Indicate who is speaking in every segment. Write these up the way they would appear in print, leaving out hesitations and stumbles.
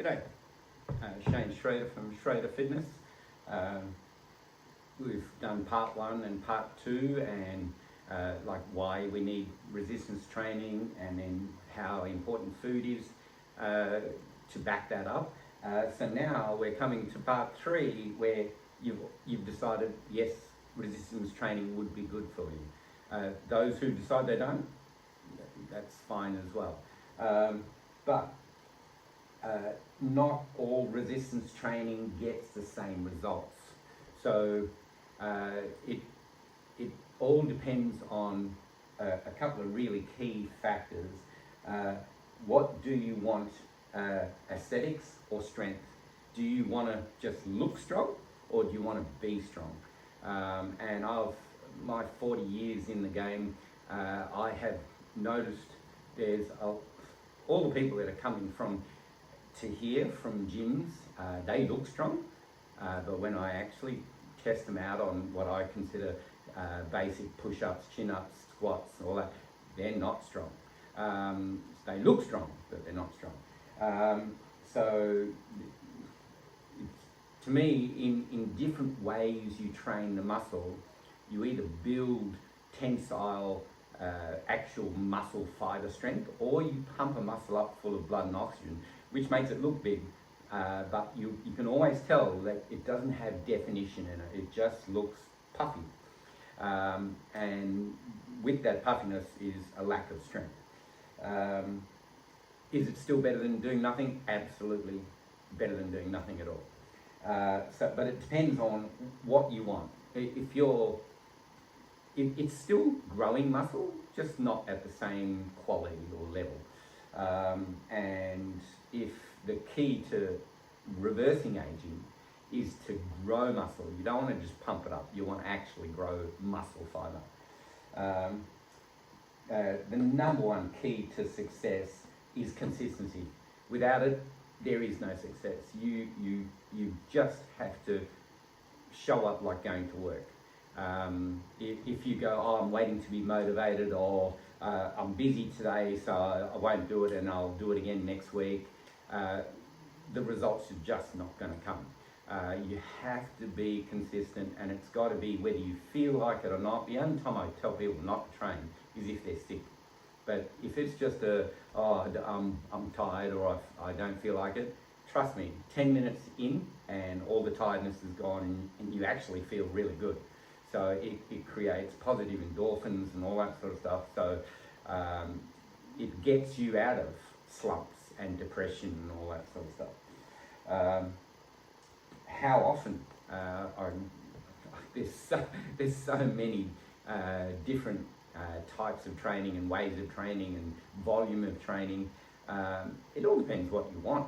Speaker 1: G'day, Shane Schroeder from Schroeder Fitness. We've done part 1 and part 2 and like why we need resistance training and then how important food is to back that up. So now we're coming to part 3 where you've decided yes, resistance training would be good for you. Those who decide they don't, that's fine as well. But not all resistance training gets the same results. So it all depends on a couple of really key factors. What do you want, aesthetics or strength? Do you want to just look strong or do you want to be strong? And my 40 years in the game, I have noticed there's all the people that are coming to here from gyms, they look strong, but when I actually test them out on what I consider basic push-ups, chin-ups, squats, all that, they're not strong. They look strong, but they're not strong. So to me, in different ways you train the muscle, you either build tensile actual muscle fiber strength, or you pump a muscle up full of blood and oxygen, which makes it look big, but you can always tell that it doesn't have definition in it. It just looks puffy, and with that puffiness is a lack of strength. Is it still better than doing nothing? Absolutely better than doing nothing at all. But it depends on what you want. It's still growing muscle, just not at the same quality or level. And if the key to reversing aging is to grow muscle, you don't want to just pump it up, you want to actually grow muscle fiber. The number one key to success is consistency. Without it, there is no success. You just have to show up like going to work. If you go, oh, I'm waiting to be motivated, or I'm busy today so I won't do it and I'll do it again next week, the results are just not going to come. You have to be consistent, and it's got to be whether you feel like it or not. The only time I tell people not to train is if they're sick. But if it's just I'm tired or I don't feel like it, trust me, 10 minutes in and all the tiredness is gone and you actually feel really good. So it creates positive endorphins and all that sort of stuff. So it gets you out of slumps and depression and all that sort of stuff. How often? There's so many different types of training and ways of training and volume of training. It all depends what you want.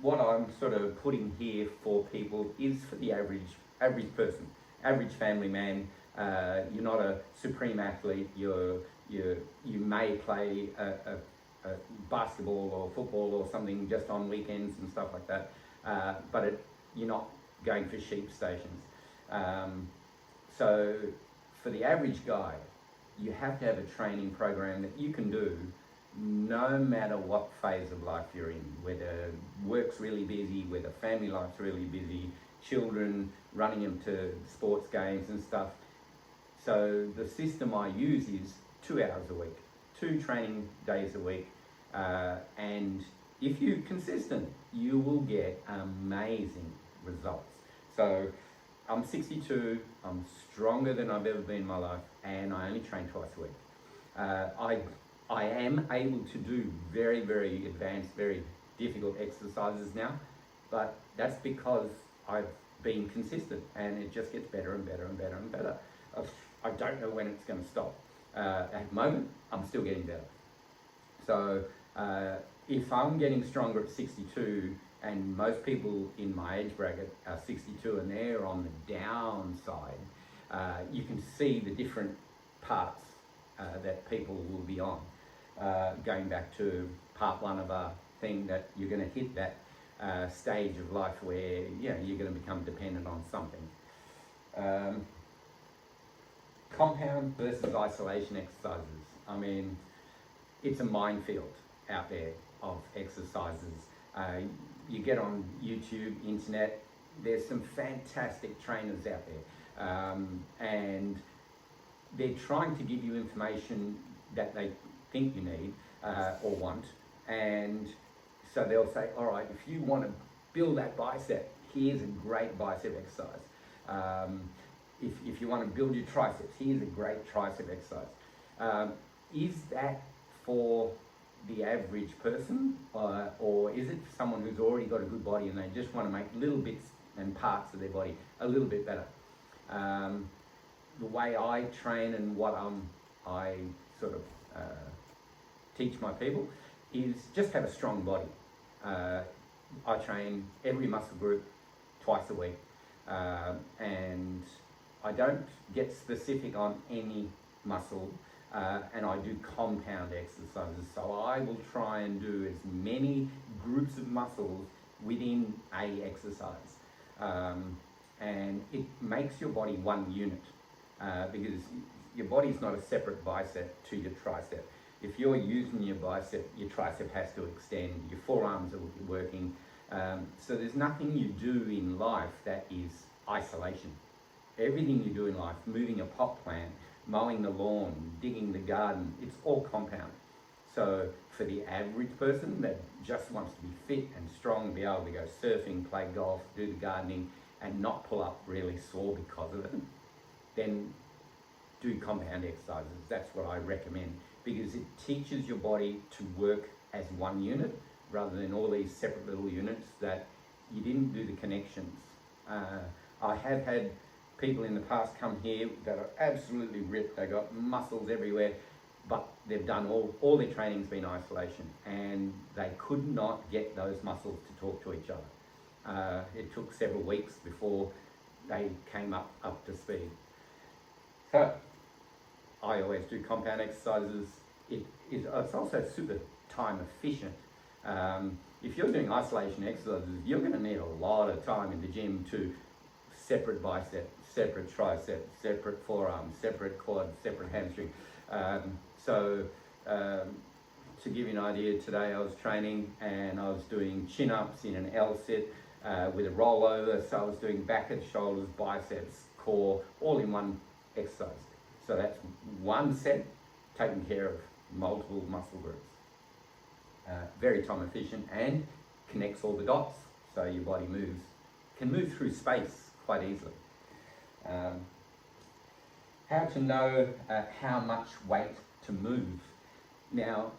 Speaker 1: What I'm sort of putting here for people is for the average person, average family man. You're not a supreme athlete. You may play a basketball or football or something just on weekends and stuff like that, but you're not going for sheep stations. So for the average guy, you have to have a training program that you can do no matter what phase of life you're in, whether work's really busy, whether family life's really busy, children, running them to sports games and stuff. So the system I use is 2 hours a week, 2 training days a week, and if you're consistent, you will get amazing results. So I'm 62, I'm stronger than I've ever been in my life, and I only train twice a week. I am able to do very, very advanced, very difficult exercises now, but that's because I've been consistent, and it just gets better and better and better and better. I don't know when it's going to stop. At the moment, I'm still getting better. So if I'm getting stronger at 62, and most people in my age bracket are 62 and they're on the downside, you can see the different parts that people will be on. Going back to part 1 of our thing, that you're going to hit that stage of life where you're going to become dependent on something. Compound versus isolation exercises. I mean, it's a minefield. out there of exercises. You get on YouTube, internet, there's some fantastic trainers out there, and they're trying to give you information that they think you need or want, and so they'll say, all right, if you want to build that bicep, here's a great bicep exercise. If you want to build your triceps, here's a great tricep exercise. Is that for the average person, or is it for someone who's already got a good body and they just want to make little bits and parts of their body a little bit better? The way I train and what I sort of teach my people is just have a strong body. I train every muscle group twice a week, and I don't get specific on any muscle, and I do compound exercises. So I will try and do as many groups of muscles within a exercise, and it makes your body one unit, because your body's not a separate bicep to your tricep. If you're using your bicep, your tricep has to extend, your forearms are working. So there's nothing you do in life that is isolation. Everything you do in life, moving a pot plant, mowing the lawn, digging the garden, it's all compound. So for the average person that just wants to be fit and strong, be able to go surfing, play golf, do the gardening, and not pull up really sore because of it, then do compound exercises. That's what I recommend, because it teaches your body to work as one unit rather than all these separate little units that you didn't do the connections. I have had people in the past come here that are absolutely ripped, they got muscles everywhere, but they've done all their training's been isolation, and they could not get those muscles to talk to each other. It took several weeks before they came up to speed. So I always do compound exercises. It's also super time efficient. If you're doing isolation exercises, you're going to need a lot of time in the gym to separate bicep, separate tricep, separate forearm, separate quad, separate hamstring. To give you an idea, today I was training and I was doing chin-ups in an L sit with a rollover. So I was doing back and shoulders, biceps, core, all in one exercise. So that's one set taking care of multiple muscle groups. Very time efficient and connects all the dots, so your body can move through space quite easily. How to know how much weight to move. Now,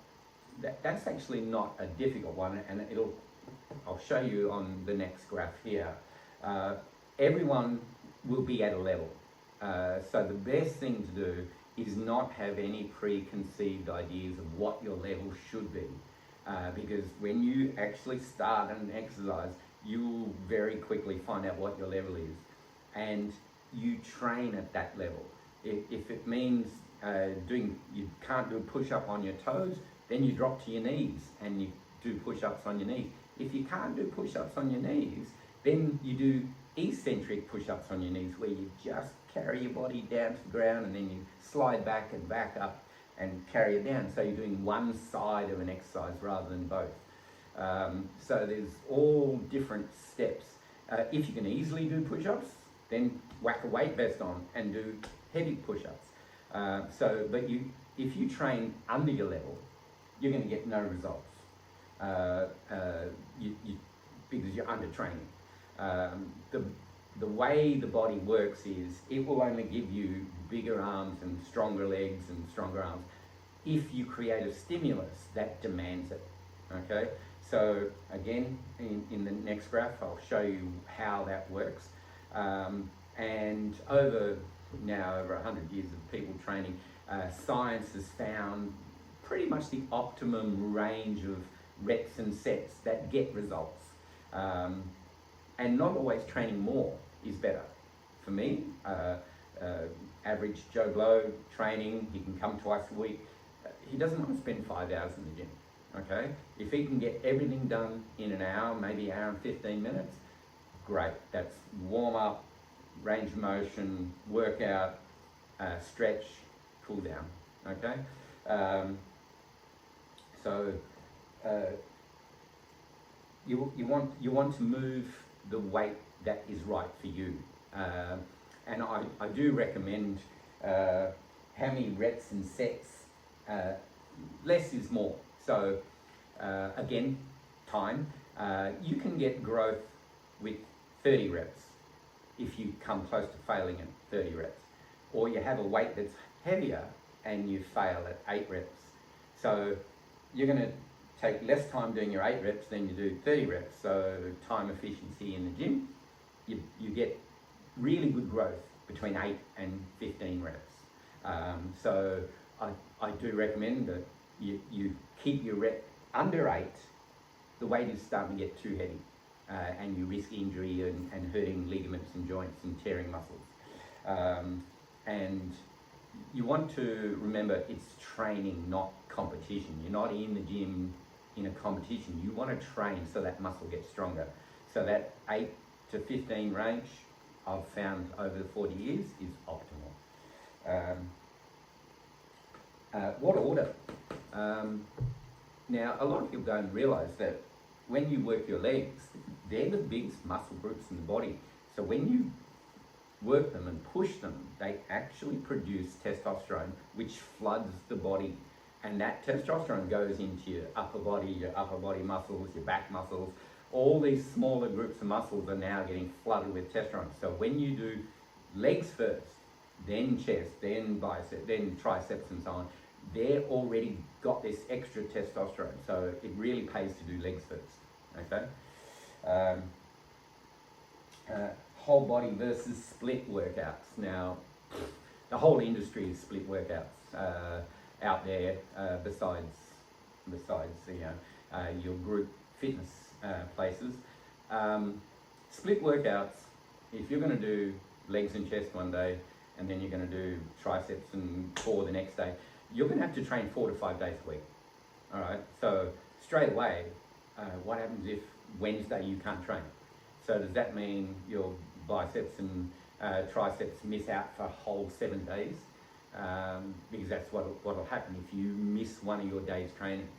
Speaker 1: that's actually not a difficult one, and I'll show you on the next graph here. Everyone will be at a level. So the best thing to do is not have any preconceived ideas of what your level should be. Because when you actually start an exercise, you will very quickly find out what your level is, and you train at that level. If it means you can't do a push-up on your toes, then you drop to your knees and you do push-ups on your knees. If you can't do push-ups on your knees, then you do eccentric push-ups on your knees, where you just carry your body down to the ground and then you slide back and back up and carry it down. So you're doing one side of an exercise rather than both. So there's all different steps. If you can easily do push-ups, then whack a weight vest on and do heavy push-ups. If you train under your level, you're going to get no results because you're under training. The way the body works is it will only give you bigger arms and stronger legs and stronger arms if you create a stimulus that demands it. Okay, so again, in the next graph, I'll show you how that works. And over 100 years of people training, science has found pretty much the optimum range of reps and sets that get results. And not always training more is better. For me, average Joe Blow training, he can come twice a week. He doesn't want to spend 5 hours in the gym, okay? If he can get everything done in an hour, maybe an hour and 15 minutes, great. That's warm up, range of motion, workout, stretch, cool down, okay? So uh, you want to move the weight that is right for you. And I do recommend how many reps and sets. Less is more. So again, time. You can get growth with 30 reps if you come close to failing at 30 reps. Or you have a weight that's heavier and you fail at 8 reps. So you're going to take less time doing your 8 reps than you do 30 reps. So time efficiency in the gym, you get really good growth between 8 and 15 reps. So I do recommend that you keep your rep under 8. The weight is starting to get too heavy, and you risk injury and hurting ligaments and joints and tearing muscles. And you want to remember it's training, not competition. You're not in the gym in a competition. You want to train so that muscle gets stronger. So that 8 to 15 range, I've found over the 40 years, is optimal. What order? Now, a lot of people don't realise that when you work your legs, they're the biggest muscle groups in the body. So when you work them and push them, they actually produce testosterone, which floods the body. And that testosterone goes into your upper body muscles, your back muscles. All these smaller groups of muscles are now getting flooded with testosterone. So when you do legs first, then chest, then bicep, then triceps and so on, they're already got this extra testosterone. So it really pays to do legs first, okay? Whole body versus split workouts. Now, the whole industry is split workouts out there. Besides your group fitness places, split workouts. If you're going to do legs and chest one day, and then you're going to do triceps and core the next day, you're going to have to train 4 to 5 days a week. All right. So straight away, what happens if Wednesday you can't train? So does that mean your biceps and triceps miss out for a whole 7 days? Because that's what will happen if you miss one of your days training.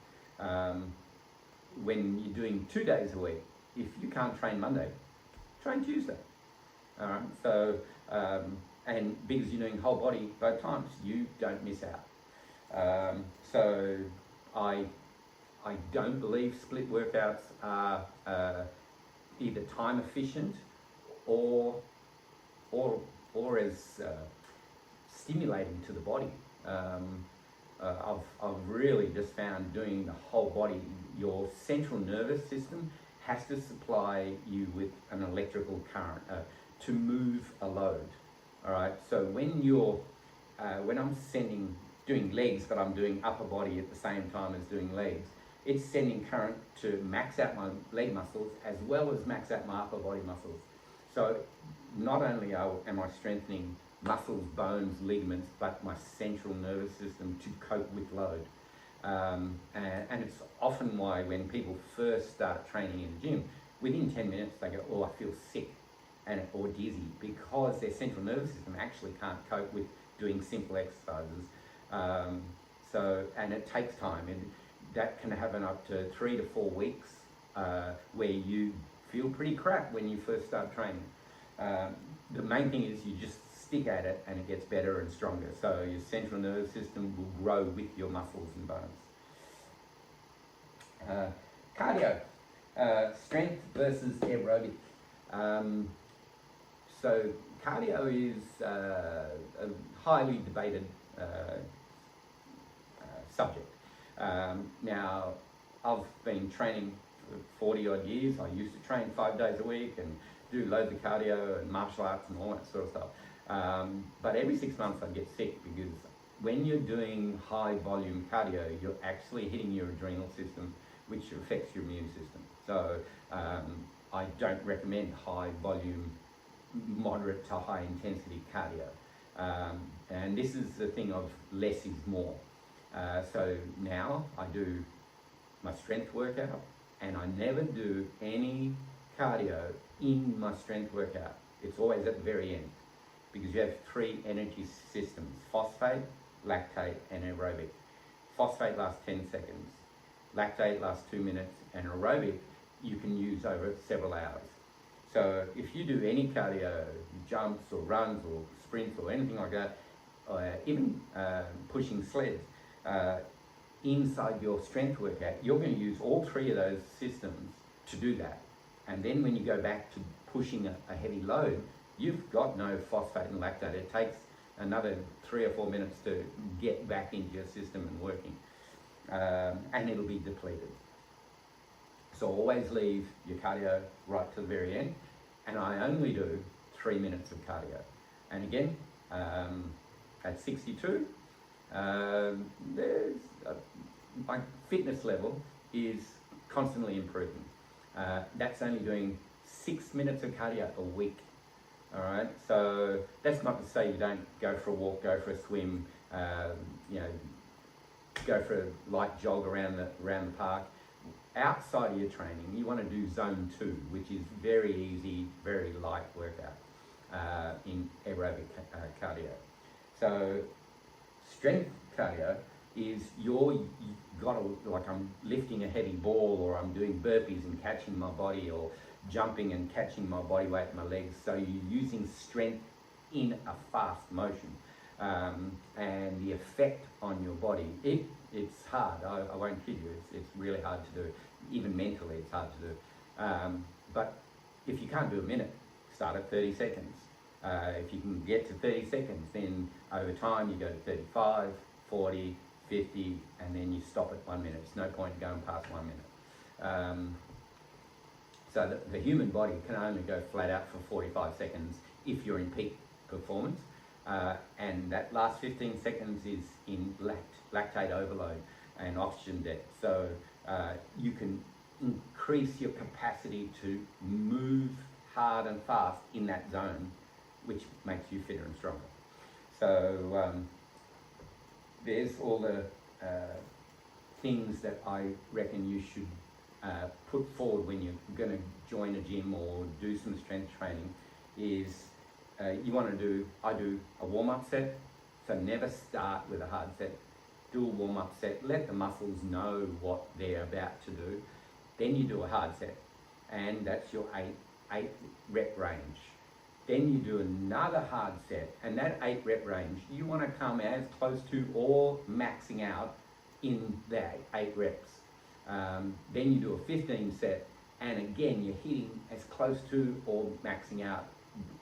Speaker 1: When you're doing 2 days a week, if you can't train Monday, train Tuesday. All right. So and because you're doing whole body both times, you don't miss out. So I don't believe split workouts are either time efficient or as stimulating to the body. I've really just found doing the whole body, your central nervous system has to supply you with an electrical current to move a load. All right. So when you're when I'm doing legs, but I'm doing upper body at the same time as doing legs, it's sending current to max out my leg muscles as well as max out my upper body muscles. So not only am I strengthening muscles, bones, ligaments, but my central nervous system to cope with load. And it's often why when people first start training in the gym, within 10 minutes they go, oh, I feel sick or dizzy, because their central nervous system actually can't cope with doing simple exercises. And it takes time, and that can happen up to 3 to 4 weeks where you feel pretty crap when you first start training. The main thing is you just stick at it and it gets better and stronger. So your central nervous system will grow with your muscles and bones. Cardio, strength versus aerobic. So cardio is a highly debated subject. Now, I've been training for 40 odd years. I used to train 5 days a week and do loads of cardio and martial arts and all that sort of stuff. But every 6 months I get sick, because when you're doing high volume cardio, you're actually hitting your adrenal system, which affects your immune system. So I don't recommend high volume, moderate to high intensity cardio. And this is the thing of less is more. So now I do my strength workout, and I never do any cardio in my strength workout. It's always at the very end, because you have 3 energy systems: phosphate, lactate, and aerobic. Phosphate lasts 10 seconds. lactate lasts 2 minutes, and aerobic you can use over several hours. So if you do any cardio, jumps or runs or sprints or anything like that, even pushing sleds, inside your strength workout, you're going to use all three of those systems to do that. And then when you go back to pushing a heavy load, you've got no phosphate and lactate. It takes another 3 or 4 minutes to get back into your system and working, and it'll be depleted. So always leave your cardio right to the very end, and I only do 3 minutes of cardio. And again, at 62, my fitness level is constantly improving. That's only doing 6 minutes of cardio a week. All right, so that's not to say you don't go for a walk, go for a swim, go for a light jog around the park. Outside of your training, you want to do zone 2, which is very easy, very light workout in aerobic cardio. So strength cardio is you got to, like, I'm lifting a heavy ball, or I'm doing burpees and catching my body, or jumping and catching my body weight in my legs. So you're using strength in a fast motion, and the effect on your body, it's hard. I won't kid you, it's really hard to do. Even mentally it's hard to do, but if you can't do a minute, start at 30 seconds. If you can get to 30 seconds, then over time you go to 35, 40, 50, and then you stop at 1 minute. It's no point going past 1 minute. So the human body can only go flat out for 45 seconds if you're in peak performance, and that last 15 seconds is in lactate overload and oxygen debt. So you can increase your capacity to move hard and fast in that zone, which makes you fitter and stronger. So there's all the things that I reckon you should put forward when you're going to join a gym or do some strength training. Is you want to do, I do a warm-up set, so never start with a hard set. Do a warm-up set, let the muscles know what they're about to do. Then you do a hard set, and that's your 8 rep range. Then you do another hard set, and that 8 rep range, you want to come as close to or maxing out in that 8 reps. Then you do a 15 set, and again you're hitting as close to or maxing out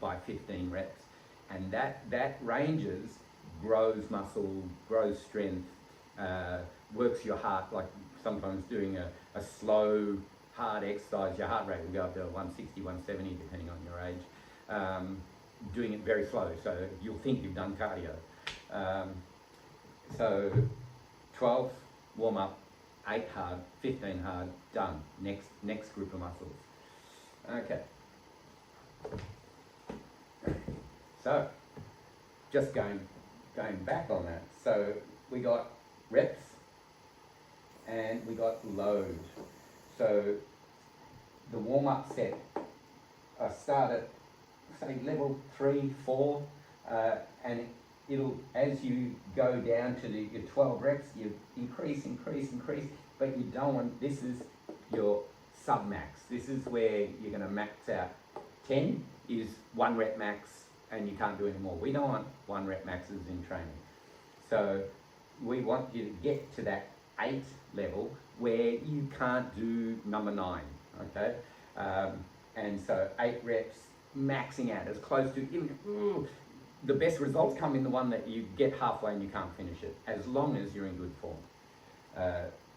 Speaker 1: by 15 reps. And that ranges, grows muscle, grows strength, works your heart. Like sometimes doing a slow, hard exercise, your heart rate will go up to 160, 170 depending on your age. Doing it very slow, so you'll think you've done cardio. So 12 warm up, 8 hard, 15 hard, done. Next group of muscles. Okay. So just going back on that. So we got reps and we got load. So the warm up set, I start at say level 3, 4, and it'll, as you go down to your 12 reps, you increase, but you don't want, this is your sub-max. This is where you're going to max out. 10 is 1 rep max, and you can't do any more. We don't want 1 rep maxes in training. So we want you to get to that 8 level where you can't do number 9, okay? And so 8 reps, maxing out as close to, the best results come in the one that you get halfway and you can't finish it, as long as you're in good form.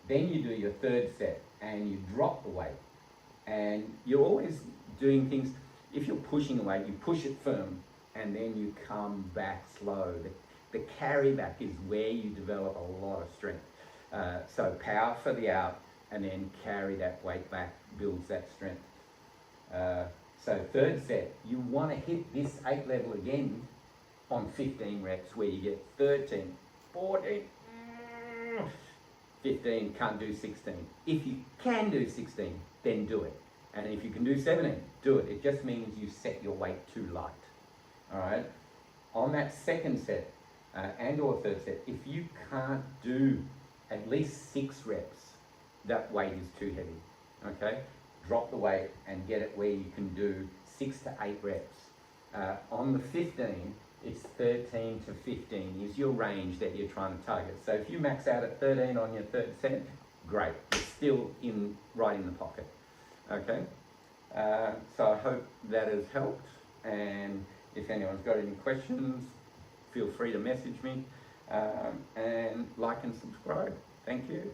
Speaker 1: Then you do your 3rd set and you drop the weight, and you're always doing things. If you're pushing a weight, you push it firm and then you come back slow. The carry back is where you develop a lot of strength. So power for the out and then carry that weight back, builds that strength. So 3rd set, you want to hit this 8 level again on 15 reps, where you get 13, 14, 15, can't do 16. If you can do 16, then do it. And if you can do 17, do it. It just means you set your weight too light. All right? On that 2nd set and or 3rd set, if you can't do at least 6 reps, that weight is too heavy, okay? Drop the weight and get it where you can do 6 to 8 reps. On the 15, it's 13 to 15 is your range that you're trying to target. So if you max out at 13 on your third set, great, you're still right in the pocket, okay? So I hope that has helped, and if anyone's got any questions, feel free to message me, and like and subscribe. Thank you.